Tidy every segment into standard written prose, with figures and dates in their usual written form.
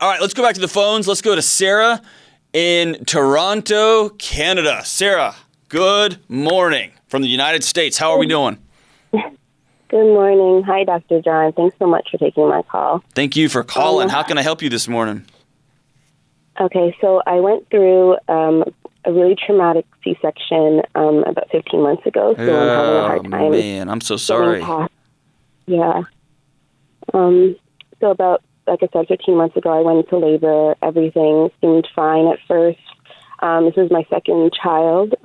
All right, let's go back to the phones. Let's go to Sarah in Toronto, Canada. Sarah, good morning from the United States. How are we doing? Good morning. Hi, Dr. John. Thanks so much for taking my call. Thank you for calling. How can I help you this morning? Okay, so I went through a really traumatic C-section about 15 months ago, so I'm having a hard time. Oh, man, I'm so sorry. Yeah. So about, like I said, 15 months ago, I went into labor. Everything seemed fine at first. This was my second child.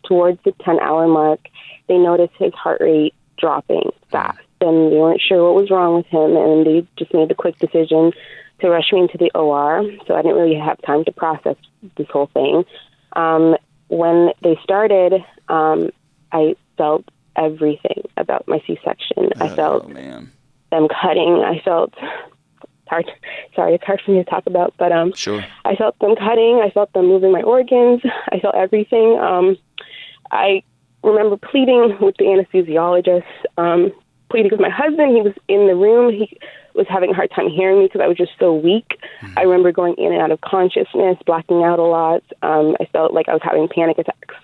Towards the 10-hour mark, they noticed his heart rate dropping fast, and they weren't sure what was wrong with him, and they just made the quick decision to rush me into the OR, so I didn't really have time to process this whole thing. When they started, I felt everything about my C-section. I felt them cutting. I felt it's hard for me to talk about, but sure. I felt them cutting. I felt them moving my organs. I felt everything. I remember pleading with the anesthesiologist, pleading with my husband. He was in the room. He was having a hard time hearing me because I was just so weak. Mm-hmm. I remember going in and out of consciousness, blacking out a lot. I felt like I was having panic attacks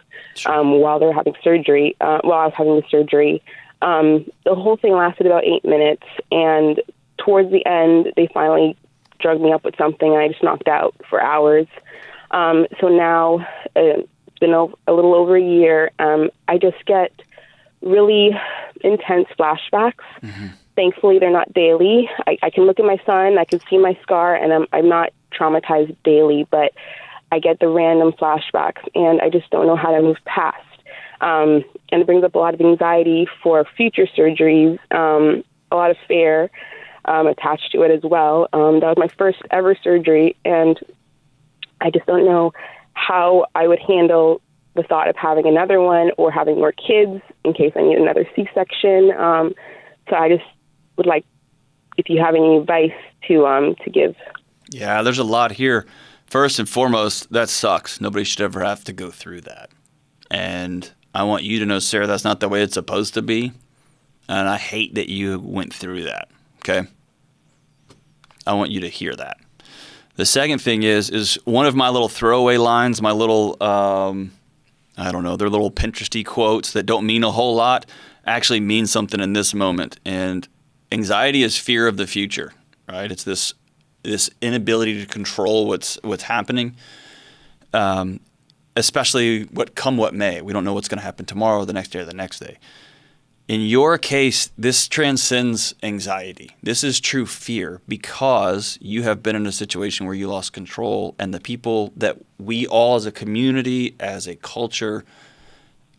while they were having surgery, while I was having the surgery. The whole thing lasted about 8 minutes, and towards the end, they finally drugged me up with something, and I just knocked out for hours. So now it's been a little over a year. I just get really intense flashbacks. Mm-hmm. Thankfully, they're not daily. I can look at my son, I can see my scar, and I'm not traumatized daily, but I get the random flashbacks, and I just don't know how to move past. And it brings up a lot of anxiety for future surgeries, a lot of fear attached to it as well. That was my first ever surgery, and I just don't know how I would handle the thought of having another one or having more kids in case I need another C-section. So I just would like, if you have any advice to give. Yeah, there's a lot here. First and foremost, that sucks. Nobody should ever have to go through that. And I want you to know, Sarah, that's not the way it's supposed to be. And I hate that you went through that, okay? I want you to hear that. The second thing is one of my little throwaway lines, my little, I don't know, they're little Pinteresty quotes that don't mean a whole lot, actually mean something in this moment. And anxiety is fear of the future, right? It's this inability to control what's happening, especially what may. We don't know what's going to happen tomorrow, the next day, or the next day. In your case, this transcends anxiety. This is true fear because you have been in a situation where you lost control, and the people that we all as a community, as a culture,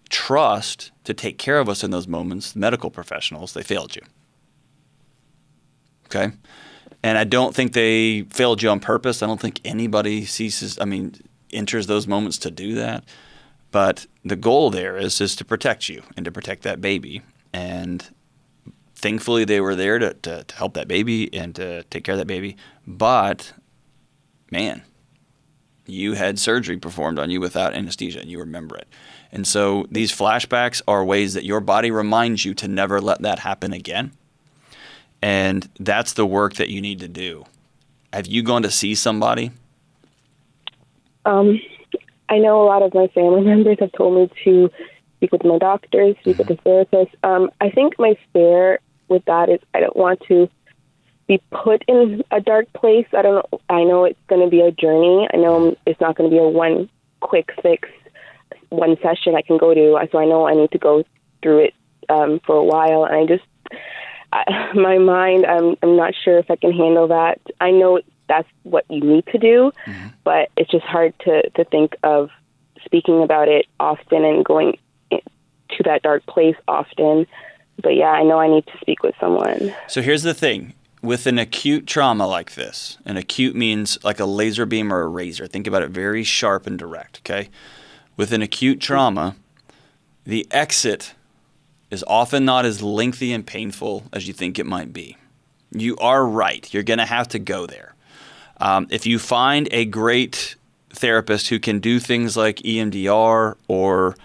trust to take care of us in those moments, medical professionals, they failed you. Okay? And I don't think they failed you on purpose. I don't think anybody enters those moments to do that. But the goal there is to protect you and to protect that baby. And thankfully they were there to help that baby and to take care of that baby. But, man, you had surgery performed on you without anesthesia and you remember it. And so these flashbacks are ways that your body reminds you to never let that happen again. And that's the work that you need to do. Have you gone to see somebody? I know a lot of my family members have told me to speak with my doctors, speak with a therapist. I think my fear with that is I don't want to be put in a dark place. I know it's going to be a journey. I know it's not going to be a one quick fix, one session I can go to. So I know I need to go through it for a while. And my mind, I'm not sure if I can handle that. I know that's what you need to do, but it's just hard to think of speaking about it often and going to that dark place often. But yeah, I know I need to speak with someone. So here's the thing. With an acute trauma like this, and acute means like a laser beam or a razor. Think about it very sharp and direct, okay? With an acute trauma, the exit is often not as lengthy and painful as you think it might be. You are right. You're going to have to go there. If you find a great therapist who can do things like EMDR or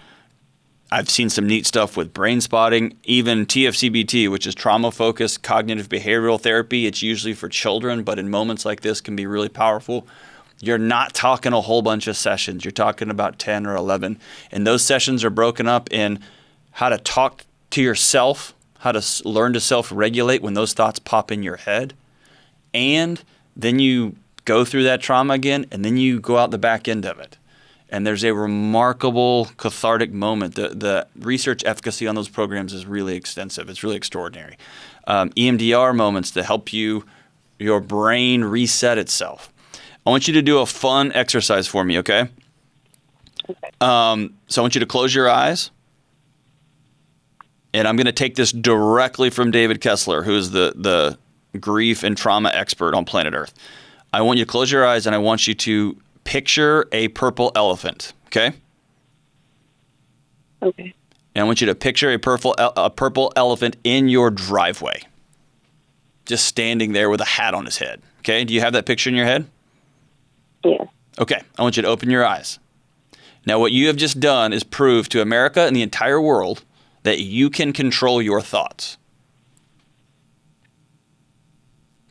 I've seen some neat stuff with brain spotting, even TFCBT, which is trauma-focused cognitive behavioral therapy. It's usually for children, but in moments like this can be really powerful. You're not talking a whole bunch of sessions. You're talking about 10 or 11. And those sessions are broken up in how to talk to yourself, how to learn to self-regulate when those thoughts pop in your head. And then you go through that trauma again, and then you go out the back end of it. And there's a remarkable cathartic moment. The research efficacy on those programs is really extensive. It's really extraordinary. EMDR moments to help your brain reset itself. I want you to do a fun exercise for me, okay? Okay. So I want you to close your eyes. And I'm going to take this directly from David Kessler, who is the grief and trauma expert on planet Earth. I want you to close your eyes, and I want you to picture a purple elephant, okay? Okay. And I want you to picture a purple elephant in your driveway, just standing there with a hat on his head, okay? Do you have that picture in your head? Yeah. Okay, I want you to open your eyes. Now, what you have just done is prove to America and the entire world that you can control your thoughts.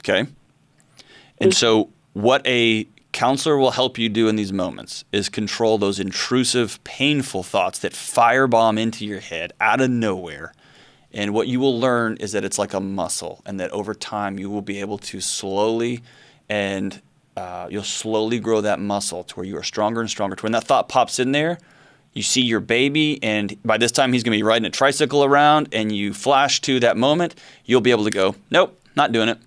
Okay? And so what a counselor will help you do in these moments is control those intrusive, painful thoughts that firebomb into your head out of nowhere. And what you will learn is that it's like a muscle, and that over time you will be able to slowly and you'll slowly grow that muscle to where you are stronger and stronger. To when that thought pops in there, you see your baby, and by this time he's going to be riding a tricycle around, and you flash to that moment, you'll be able to go, nope, not doing it.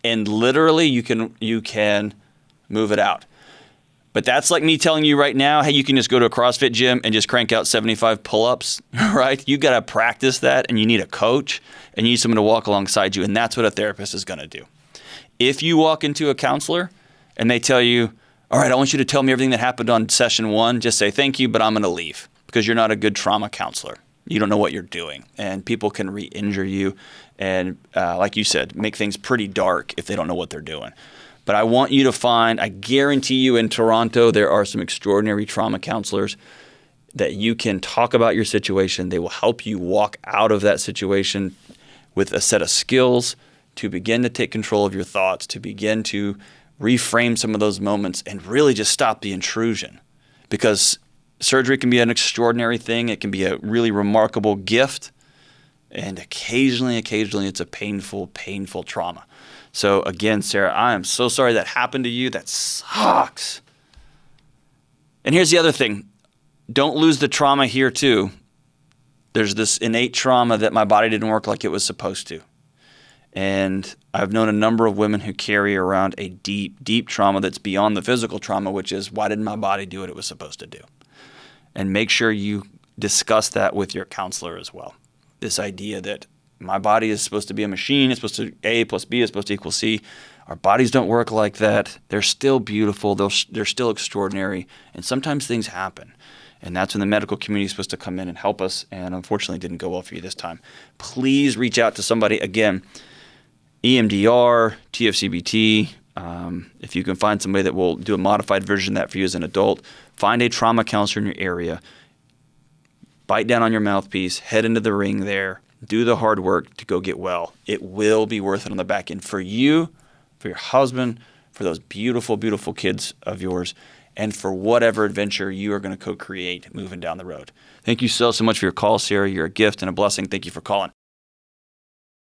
And literally you can move it out. But that's like me telling you right now, hey, you can just go to a CrossFit gym and just crank out 75 pull-ups, right? You got to practice that, and you need a coach, and you need someone to walk alongside you, and that's what a therapist is going to do. If you walk into a counselor and they tell you, all right, I want you to tell me everything that happened on session 1, just say thank you, but I'm going to leave, because you're not a good trauma counselor. You don't know what you're doing, and people can re-injure you and, like you said, make things pretty dark if they don't know what they're doing. But I want you to find, I guarantee you in Toronto, there are some extraordinary trauma counselors that you can talk about your situation. They will help you walk out of that situation with a set of skills to begin to take control of your thoughts, to begin to reframe some of those moments and really just stop the intrusion. Because surgery can be an extraordinary thing. It can be a really remarkable gift. And occasionally it's a painful, painful trauma. So again, Sarah, I am so sorry that happened to you. That sucks. And here's the other thing. Don't lose the trauma here too. There's this innate trauma that my body didn't work like it was supposed to. And I've known a number of women who carry around a deep, deep trauma that's beyond the physical trauma, which is, why didn't my body do what it was supposed to do? And make sure you discuss that with your counselor as well. This idea that my body is supposed to be a machine. It's supposed to, A plus B is supposed to equal C. Our bodies don't work like that. They're still beautiful. They're still extraordinary. And sometimes things happen. And that's when the medical community is supposed to come in and help us. And unfortunately, it didn't go well for you this time. Please reach out to somebody. Again, EMDR, TFCBT. If you can find somebody that will do a modified version of that for you as an adult, find a trauma counselor in your area. Bite down on your mouthpiece. Head into the ring there. Do the hard work to go get well. It will be worth it on the back end for you, for your husband, for those beautiful, beautiful kids of yours, and for whatever adventure you are going to co-create moving down the road. Thank you so much for your call, Sarah. You're a gift and a blessing. Thank you for calling.